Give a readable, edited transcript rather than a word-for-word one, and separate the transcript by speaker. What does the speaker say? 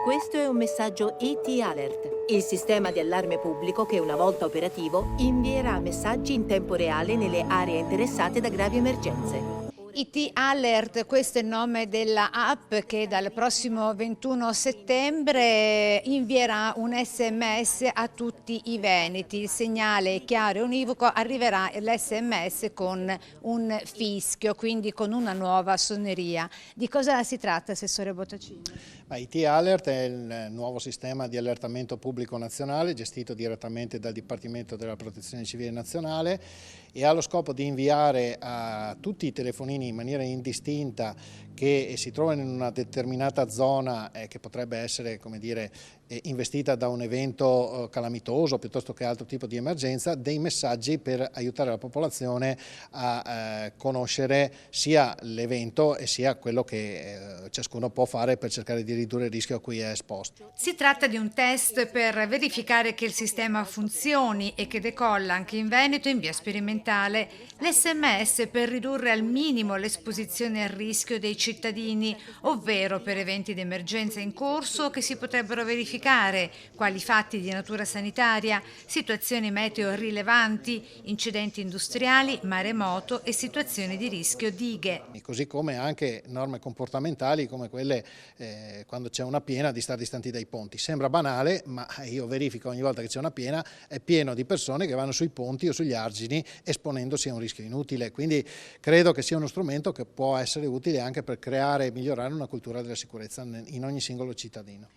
Speaker 1: Questo è un messaggio ET Alert, il sistema di allarme pubblico che una volta operativo invierà messaggi in tempo reale nelle aree interessate da gravi emergenze.
Speaker 2: ET Alert, questo è il nome della app che dal prossimo 21 settembre invierà un SMS a tutti i veneti. Il segnale è chiaro e univoco, arriverà l'SMS con un fischio, quindi con una nuova suoneria. Di cosa si tratta, Assessore Bottacini?
Speaker 3: ET Alert è il nuovo sistema di allertamento pubblico nazionale gestito direttamente dal Dipartimento della Protezione Civile Nazionale e ha lo scopo di inviare a tutti i telefonini in maniera indistinta che si trovano in una determinata zona che potrebbe essere, come dire, investita da un evento calamitoso piuttosto che altro tipo di emergenza, dei messaggi per aiutare la popolazione a conoscere sia l'evento e sia quello che ciascuno può fare per cercare di ridurre il rischio a cui è esposto.
Speaker 2: Si tratta di un test per verificare che il sistema funzioni e che decolla anche in Veneto in via sperimentale l'SMS per ridurre al minimo l'esposizione al rischio dei cittadini, ovvero per eventi di emergenza in corso che si potrebbero verificare, quali fatti di natura sanitaria, situazioni meteo rilevanti, incidenti industriali, maremoto e situazioni di rischio dighe.
Speaker 3: Così come anche norme comportamentali come quelle quando c'è una piena di stare distanti dai ponti. Sembra banale, ma io verifico ogni volta che c'è una piena, è pieno di persone che vanno sui ponti o sugli argini esponendosi a un rischio inutile. Quindi credo che sia uno strumento che può essere utile anche per creare e migliorare una cultura della sicurezza in ogni singolo cittadino.